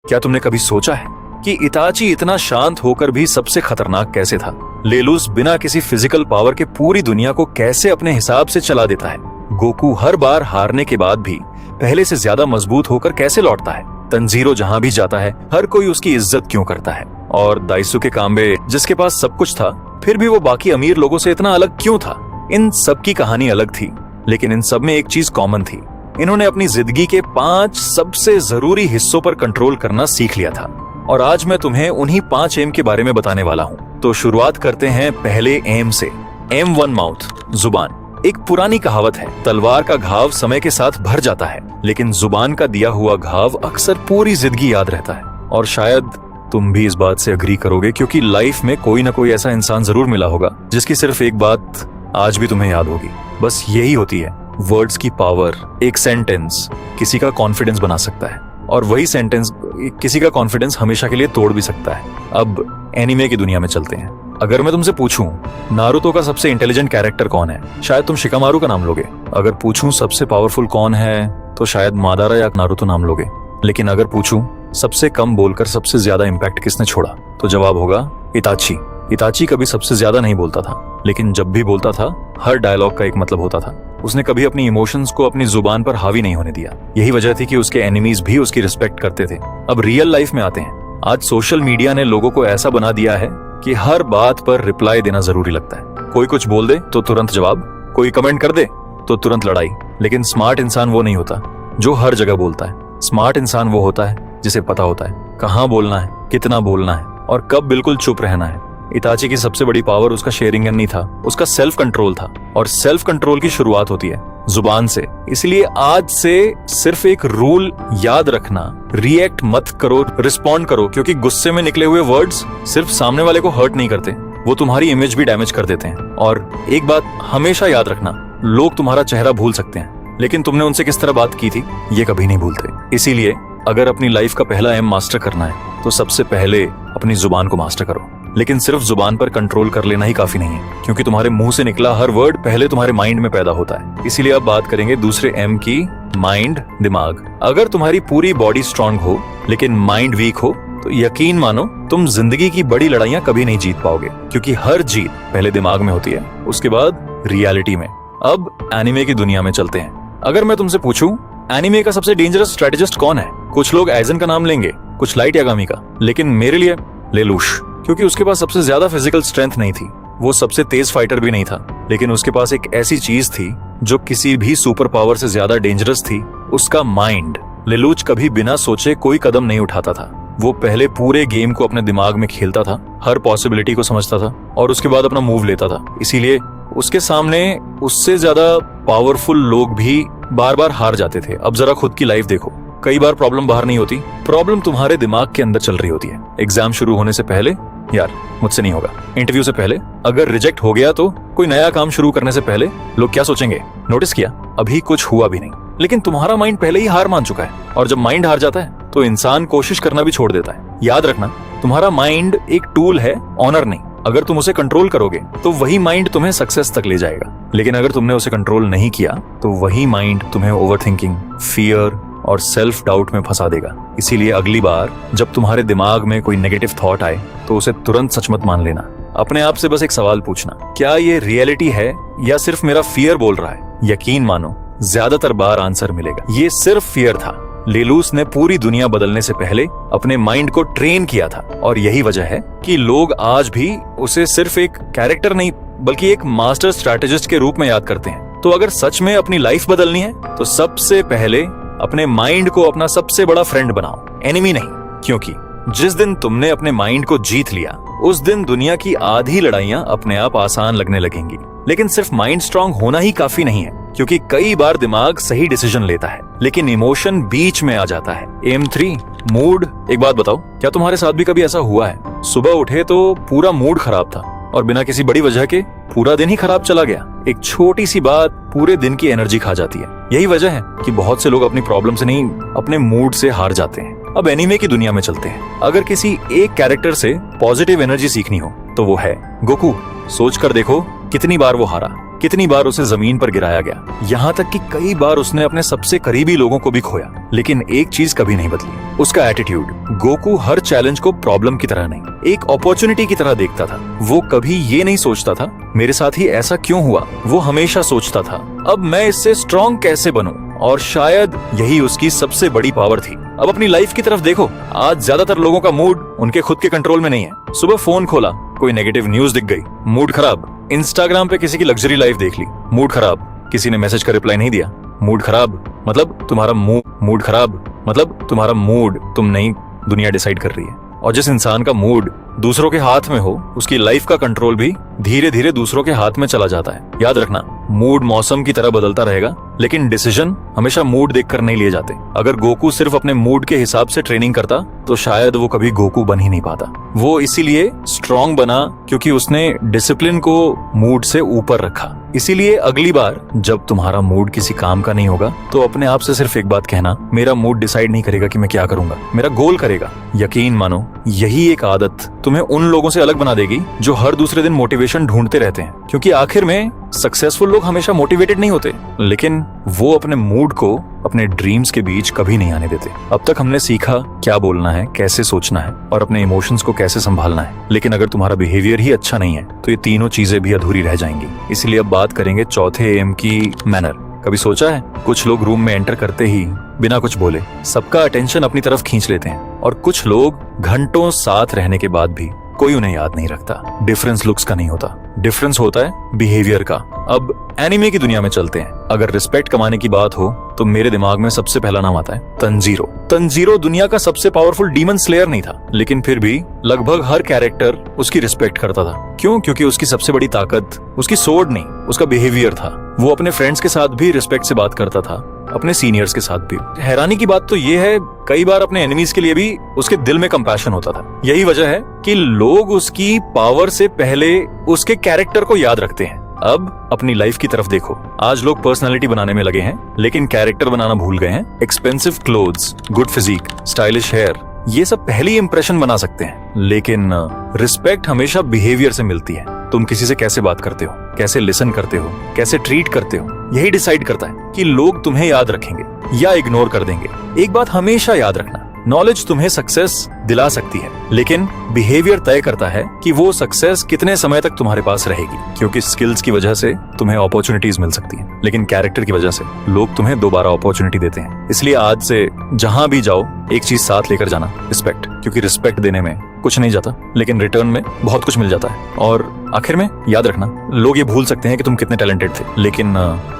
क्या तुमने कभी सोचा है कि इताची इतना शांत होकर भी सबसे खतरनाक कैसे था? लेलुस बिना किसी फिजिकल पावर के पूरी दुनिया को कैसे अपने हिसाब से चला देता है? गोकू हर बार हारने के बाद भी पहले से ज्यादा मजबूत होकर कैसे लौटता है? तंजीरो जहां भी जाता है हर कोई उसकी इज्जत क्यों करता है? और दाइसुके काम्बे जिसके पास सब कुछ था फिर भी वो बाकी अमीर लोगों से इतना अलग क्यों था? इन सब की कहानी अलग थी, लेकिन इन सब में एक चीज कॉमन थी। इन्होंने अपनी जिंदगी के 5 सबसे जरूरी हिस्सों पर कंट्रोल करना सीख लिया था, और आज मैं तुम्हें उन्हीं 5 एम के बारे में बताने वाला हूँ। तो शुरुआत करते हैं पहले एम से। M1 माउथ, जुबान। एक पुरानी कहावत है, तलवार का घाव समय के साथ भर जाता है, लेकिन जुबान का दिया हुआ घाव अक्सर पूरी जिंदगी याद रहता है। और शायद तुम भी इस बात से अग्री करोगे, क्योंकि लाइफ में कोई ना कोई ऐसा इंसान जरूर मिला होगा जिसकी सिर्फ एक बात आज भी तुम्हें याद होगी। बस यही होती है वर्ड्स की पावर। एक सेंटेंस किसी का कॉन्फिडेंस बना सकता है, और वही सेंटेंस किसी का कॉन्फिडेंस हमेशा के लिए तोड़ भी सकता है। अब एनिमे की दुनिया में चलते हैं। अगर मैं तुमसे पूछूं नारुतो का सबसे इंटेलिजेंट कैरेक्टर कौन है, शायद तुम शिकामारू का नाम लोगे। अगर पूछूं सबसे पावरफुल कौन है, तो शायद मादारा या नारुतो नाम लोगे। लेकिन अगर पूछूं सबसे कम बोलकर सबसे ज्यादा इम्पैक्ट किसने छोड़ा, तो जवाब होगा इताची। इताची कभी सबसे ज्यादा नहीं बोलता था, लेकिन जब भी बोलता था हर डायलॉग का एक मतलब होता था। उसने कभी अपनी इमोशंस को अपनी जुबान पर हावी नहीं होने दिया। यही वजह थी कि उसके एनिमीज भी उसकी रिस्पेक्ट करते थे। अब रियल लाइफ में आते हैं। आज सोशल मीडिया ने लोगों को ऐसा बना दिया है कि हर बात पर रिप्लाई देना जरूरी लगता है। कोई कुछ बोल दे तो तुरंत जवाब, कोई कमेंट कर दे तो तुरंत लड़ाई। लेकिन स्मार्ट इंसान वो नहीं होता जो हर जगह बोलता है। स्मार्ट इंसान वो होता है जिसे पता होता है कहाँ बोलना है, कितना बोलना है, और कब बिल्कुल चुप रहना है। इताची की सबसे बड़ी पावर उसका शेयरिंग नहीं था, उसका सेल्फ कंट्रोल था। और सेल्फ कंट्रोल की शुरुआत होती है जुबान से। इसलिए आज से सिर्फ एक रूल याद रखना, रिएक्ट मत करो, रिस्पॉन्ड करो, क्योंकि गुस्से में निकले हुए वर्ड्स सिर्फ सामने वाले को हर्ट नहीं करते, वो तुम्हारी इमेज भी डैमेज कर देते हैं। और एक बात हमेशा याद रखना, लोग तुम्हारा चेहरा भूल सकते हैं, लेकिन तुमने उनसे किस तरह बात की थी ये कभी नहीं भूलते। इसीलिए अगर अपनी लाइफ का पहला एम मास्टर करना है तो सबसे पहले अपनी जुबान को मास्टर करो। लेकिन सिर्फ जुबान पर कंट्रोल कर लेना ही काफी नहीं है, क्योंकि तुम्हारे मुंह से निकला हर वर्ड पहले तुम्हारे माइंड में पैदा होता है। इसीलिए अब बात करेंगे दूसरे एम की, माइंड, दिमाग। अगर तुम्हारी पूरी बॉडी स्ट्रांग हो लेकिन माइंड वीक हो तो यकीन मानो तुम जिंदगी की बड़ी लड़ाइयां कभी नहीं जीत पाओगे, क्योंकि हर जीत पहले दिमाग में होती है, उसके बाद रियलिटी में। अब एनिमे की दुनिया में चलते हैं। अगर मैं तुमसे पूछूं एनिमे का सबसे डेंजरस स्ट्रेटेजिस्ट कौन है, कुछ लोग आइजन का नाम लेंगे, कुछ लाइट यागामी का, लेकिन मेरे लिए लेलुश, क्योंकि उसके पास सबसे ज्यादा फिजिकल स्ट्रेंथ नहीं थी, वो सबसे तेज फाइटर भी नहीं था, लेकिन उसके पास एक ऐसी चीज थी जो किसी भी सुपर पावर से ज्यादा डेंजरस थी, उसका माइंड। लेलुच कभी बिना सोचे कोई कदम नहीं उठाता था। वो पहले पूरे गेम को अपने दिमाग में खेलता था, हर पॉसिबिलिटी को समझता था, और उसके बाद अपना मूव लेता था। इसीलिए उसके सामने उससे ज्यादा पावरफुल लोग भी बार बार हार जाते थे। अब जरा खुद की लाइफ देखो, कई बार प्रॉब्लम बाहर नहीं होती, प्रॉब्लम तुम्हारे दिमाग के अंदर चल रही होती है। एग्जाम शुरू होने से पहले, यार मुझसे नहीं होगा, इंटरव्यू से पहले, अगर रिजेक्ट हो गया तो, कोई नया काम शुरू करने से पहले लोग क्या सोचेंगे, नोटिस किया? अभी कुछ हुआ भी नहीं, लेकिन तुम्हारा माइंड पहले ही हार मान चुका है। और जब माइंड हार जाता है तो इंसान कोशिश करना भी छोड़ देता है। याद रखना, तुम्हारा माइंड एक टूल है, ऑनर नहीं। अगर तुम उसे कंट्रोल करोगे तो वही माइंड तुम्हें सक्सेस तक ले जाएगा, लेकिन अगर तुमने उसे कंट्रोल नहीं किया तो वही माइंड तुम्हें ओवरथिंकिंग, फियर और सेल्फ डाउट में फंसा देगा। इसीलिए अगली बार जब तुम्हारे दिमाग में कोई नेगेटिव थॉट आए तो उसे तुरंत सच मत मान लेना। अपने आप से बस एक सवाल पूछना, क्या ये रियलिटी है या सिर्फ मेरा फियर बोल रहा है? यकीन मानो ज्यादातर बार आंसर मिलेगा, ये सिर्फ फियर था। लेलुस ने पूरी दुनिया बदलने से पहले अपने माइंड को ट्रेन किया था, और यही वजह है कि लोग आज भी उसे सिर्फ एक कैरेक्टर नहीं बल्कि एक मास्टर स्ट्रैटेजिस्ट के रूप में याद करते हैं। तो अगर सच में अपनी लाइफ बदलनी है तो सबसे पहले अपने माइंड को अपना सबसे बड़ा फ्रेंड बनाओ, एनिमी नहीं। क्योंकि जिस दिन तुमने अपने माइंड को जीत लिया उस दिन दुनिया की आधी लड़ाइयां अपने आप आसान लगने लगेंगी। लेकिन सिर्फ माइंड स्ट्रांग होना ही काफी नहीं है, क्योंकि कई बार दिमाग सही डिसीजन लेता है लेकिन इमोशन बीच में आ जाता है। M3 mood. एक बात बताओ, क्या तुम्हारे साथ भी कभी ऐसा हुआ है? सुबह उठे तो पूरा मूड खराब था और बिना किसी बड़ी वजह के पूरा दिन ही खराब चला गया। एक छोटी सी बात पूरे दिन की एनर्जी खा जाती है। यही वजह है कि बहुत से लोग अपनी प्रॉब्लम से नहीं, अपने मूड से हार जाते हैं। अब एनीमे की दुनिया में चलते हैं। अगर किसी एक कैरेक्टर से पॉजिटिव एनर्जी सीखनी हो तो वो है गोकू। सोच कर देखो कितनी बार वो हारा, कितनी बार उसे जमीन पर गिराया गया, यहाँ तक कि कई बार उसने अपने सबसे करीबी लोगों को भी खोया, लेकिन एक चीज कभी नहीं बदली, उसका एटीट्यूड। गोकू हर चैलेंज को प्रॉब्लम की तरह नहीं, एक अपॉर्चुनिटी की तरह देखता था। वो कभी ये नहीं सोचता था मेरे साथ ही ऐसा क्यों हुआ, वो हमेशा सोचता था अब मैं इससे स्ट्रॉन्ग कैसे बनूं, और शायद यही उसकी सबसे बड़ी पावर थी। अब अपनी लाइफ की तरफ देखो, आज ज्यादातर लोगों का मूड उनके खुद के कंट्रोल में नहीं है। सुबह फोन खोला, कोई नेगेटिव न्यूज दिख गई, मूड खराब। इंस्टाग्राम पे किसी की लग्जरी लाइफ देख ली, मूड खराब। किसी ने मैसेज का रिप्लाई नहीं दिया, मूड खराब। मतलब तुम्हारा मूड खराब, मतलब तुम्हारा मूड तुम नहीं, दुनिया डिसाइड कर रही है। और जिस इंसान का मूड दूसरों के हाथ में हो, उसकी लाइफ का कंट्रोल भी धीरे धीरे दूसरों के हाथ में चला जाता है। याद रखना, मूड मौसम की तरह बदलता रहेगा, लेकिन डिसीजन हमेशा मूड देखकर नहीं लिए जाते। अगर गोकू सिर्फ अपने मूड के हिसाब से ट्रेनिंग करता तो शायद वो कभी गोकू बन ही नहीं पाता। वो इसीलिए स्ट्रॉन्ग बना क्योंकि उसने डिसिप्लिन को मूड से ऊपर रखा। इसीलिए अगली बार जब तुम्हारा मूड किसी काम का नहीं होगा तो अपने आप से सिर्फ एक बात कहना, मेरा मूड डिसाइड नहीं करेगा कि मैं क्या करूंगा, मेरा गोल करेगा। यकीन मानो, यही एक आदत तुम्हें उन लोगों से अलग बना देगी जो हर दूसरे दिन मोटिवेशन ढूंढते रहते हैं। क्योंकि आखिर में सक्सेसफुल लोग हमेशा मोटिवेटेड नहीं होते, लेकिन वो अपने मूड को अपने ड्रीम्स के बीच कभी नहीं आने देते। अब तक हमने सीखा क्या बोलना है, कैसे सोचना है और अपने इमोशंस को कैसे संभालना है, लेकिन अगर तुम्हारा बिहेवियर ही अच्छा नहीं है तो ये तीनों चीजें भी अधूरी रह जाएंगी। इसलिए अब बात करेंगे चौथे एम की, मैनर। कभी सोचा है, कुछ लोग रूम में एंटर करते ही बिना कुछ बोले सबका अटेंशन अपनी तरफ खींच लेते हैं, और कुछ लोग घंटों साथ रहने के बाद भी कोई उन्हें याद नहीं रखता। डिफरेंस लुक्स का नहीं होता, डिफरेंस होता है बिहेवियर का। अब एनिमे की दुनिया में चलते हैं। अगर रिस्पेक्ट कमाने की बात हो तो मेरे दिमाग में सबसे पहला नाम आता है तंजीरो। तंजीरो दुनिया का सबसे पावरफुल डीमन स्लेयर नहीं था, लेकिन फिर भी लगभग हर कैरेक्टर उसकी रिस्पेक्ट करता था। क्यों? क्योंकि उसकी सबसे बड़ी ताकत उसकी सोर्ड नहीं, उसका बिहेवियर था। वो अपने फ्रेंड्स के साथ भी रिस्पेक्ट से बात करता था, अपने सीनियर्स के साथ भी। हैरानी की बात तो ये है, कई बार अपने एनिमीज के लिए भी उसके दिल में कंपैशन होता था। यही वजह है कि लोग उसकी पावर से पहले उसके कैरेक्टर को याद रखते हैं। अब अपनी लाइफ की तरफ देखो, आज लोग पर्सनालिटी बनाने में लगे हैं लेकिन कैरेक्टर बनाना भूल गए हैं। Expensive clothes, good physique, stylish hair, ये सब पहली इंप्रेशन बना सकते हैं, लेकिन रिस्पेक्ट हमेशा बिहेवियर से मिलती है। तुम किसी से कैसे बात करते हो, कैसे लिसन करते हो, कैसे ट्रीट करते हो, यही डिसाइड करता है कि लोग तुम्हें याद रखेंगे या इग्नोर कर देंगे। एक बात हमेशा याद रखना, नॉलेज तुम्हें सक्सेस दिला सकती है, लेकिन बिहेवियर तय करता है कि वो सक्सेस कितने समय तक तुम्हारे पास रहेगी। क्योंकि स्किल्स की वजह से तुम्हें अपॉर्चुनिटीज मिल सकती हैं, लेकिन कैरेक्टर की वजह से लोग तुम्हें दोबारा अपॉर्चुनिटी देते हैं। इसलिए आज से जहां भी जाओ एक चीज साथ लेकर जाना, रिस्पेक्ट। क्योंकि रिस्पेक्ट देने में कुछ नहीं जाता, लेकिन रिटर्न में बहुत कुछ मिल जाता है। और आखिर में याद रखना, लोग ये भूल सकते हैं कि तुम कितने टैलेंटेड थे, लेकिन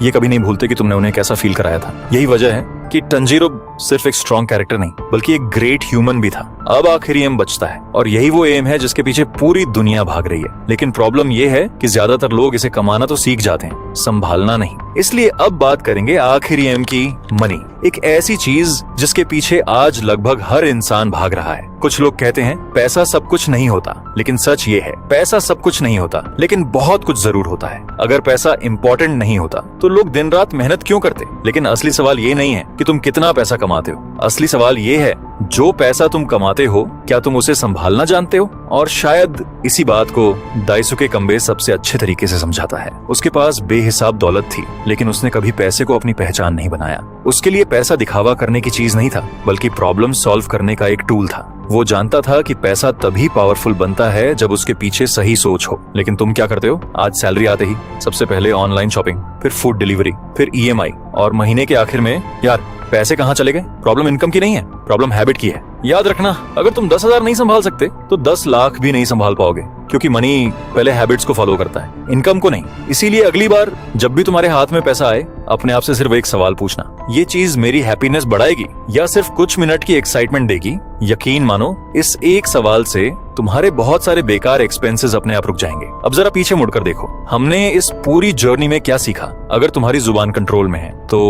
ये कभी नहीं भूलते कि तुमने उन्हें कैसा फील कराया था। यही वजह है कि तंजीरो सिर्फ एक स्ट्रॉन्ग कैरेक्टर नहीं बल्कि एक ग्रेट ह्यूमन भी था। अब आखिरी एम बचता है, और यही वो एम है जिसके पीछे पूरी दुनिया भाग रही है। लेकिन प्रॉब्लम ये है कि ज्यादातर लोग इसे कमाना तो सीख जाते हैं, संभालना नहीं। इसलिए अब बात करेंगे आखिरी एम की, मनी। एक ऐसी चीज जिसके पीछे आज लगभग हर इंसान भाग रहा है। कुछ लोग कहते हैं पैसा सब कुछ नहीं होता, लेकिन सच ये है, पैसा सब कुछ नहीं होता, लेकिन बहुत कुछ जरूर होता है। अगर पैसा इंपॉर्टेंट नहीं होता तो लोग दिन रात मेहनत क्यों करते? लेकिन असली सवाल ये नहीं है कि तुम कितना पैसा कमाते हो, असली सवाल ये है जो पैसा तुम कमाते हो क्या तुम उसे संभालना जानते हो? और शायद इसी बात को दाइसुके कंबे सबसे अच्छे तरीके से समझाता है। उसके पास बेहिसाब दौलत थी, लेकिन उसने कभी पैसे को अपनी पहचान नहीं बनाया। उसके लिए पैसा दिखावा करने की चीज नहीं था, बल्कि प्रॉब्लम सॉल्व करने का एक टूल था। वो जानता था कि पैसा तभी पावरफुल बनता है जब उसके पीछे सही सोच हो। लेकिन तुम क्या करते हो? आज सैलरी आते ही सबसे पहले ऑनलाइन शॉपिंग, फिर फूड डिलीवरी, फिर EMI, और महीने के आखिर में यार पैसे कहाँ चले गए? प्रॉब्लम इनकम की नहीं है, प्रॉब्लम हैबिट की है। याद रखना, अगर तुम 10,000 नहीं संभाल सकते तो 10 लाख भी नहीं संभाल पाओगे, क्योंकि मनी पहले हैबिट्स को फॉलो करता है, इनकम को नहीं। इसीलिए अगली बार जब भी तुम्हारे हाथ में पैसा आए, अपने आप से सिर्फ एक सवाल पूछना, ये चीज मेरी हैप्पीनेस बढ़ाएगी या सिर्फ कुछ मिनट की एक्साइटमेंट देगी? यकीन मानो, इस एक सवाल से तुम्हारे बहुत सारे बेकार एक्सपेंसेस अपने आप रुक जाएंगे। अब जरा पीछे मुड़कर देखो, हमने इस पूरी जर्नी में क्या सीखा? अगर तुम्हारी जुबान कंट्रोल में है तो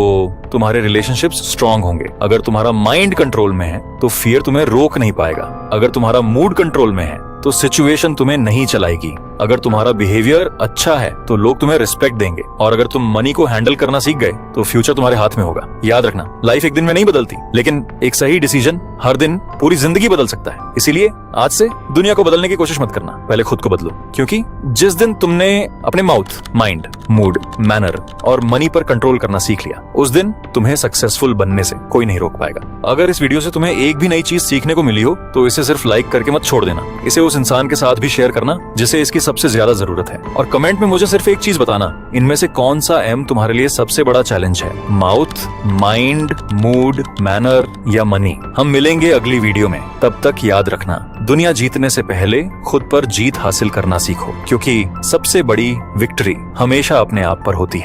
तुम्हारे रिलेशनशिप्स स्ट्रांग होंगे। अगर तुम्हारा माइंड कंट्रोल में है तो फियर तुम्हें रोक नहीं पाएगा। अगर तुम्हारा मूड कंट्रोल में है तो सिचुएशन तुम्हें नहीं चलाएगी। अगर तुम्हारा बिहेवियर अच्छा है तो लोग तुम्हें रिस्पेक्ट देंगे, और अगर तुम मनी को हैंडल करना सीख गए तो फ्यूचर तुम्हारे हाथ में होगा। याद रखना, लाइफ एक दिन में नहीं बदलती, लेकिन एक सही डिसीजन हर दिन पूरी जिंदगी बदल सकता है। इसीलिए आज से दुनिया को बदलने की कोशिश मत करना, पहले खुद को बदलो। क्योंकि जिस दिन तुमने अपने माउथ, माइंड, मूड, मैनर और मनी पर कंट्रोल करना सीख लिया, उस दिन तुम्हें सक्सेसफुल बनने से कोई नहीं रोक पाएगा। अगर इस वीडियो से तुम्हें एक भी नई चीज सीखने को मिली हो तो इसे सिर्फ लाइक करके मत छोड़ देना। इसे उस इंसान के साथ भी शेयर करना जिसे इसकी सबसे ज्यादा जरूरत है, और कमेंट में मुझे सिर्फ एक चीज बताना, इनमें से कौन सा एम तुम्हारे लिए सबसे बड़ा चैलेंज है, माउथ, माइंड, मूड, मैनर या मनी। हम मिलेंगे अगली वीडियो में, तब तक याद रखना, दुनिया जीतने से पहले खुद पर जीत हासिल करना सीखो, क्योंकि सबसे बड़ी विक्ट्री हमेशा अपने आप पर होती है।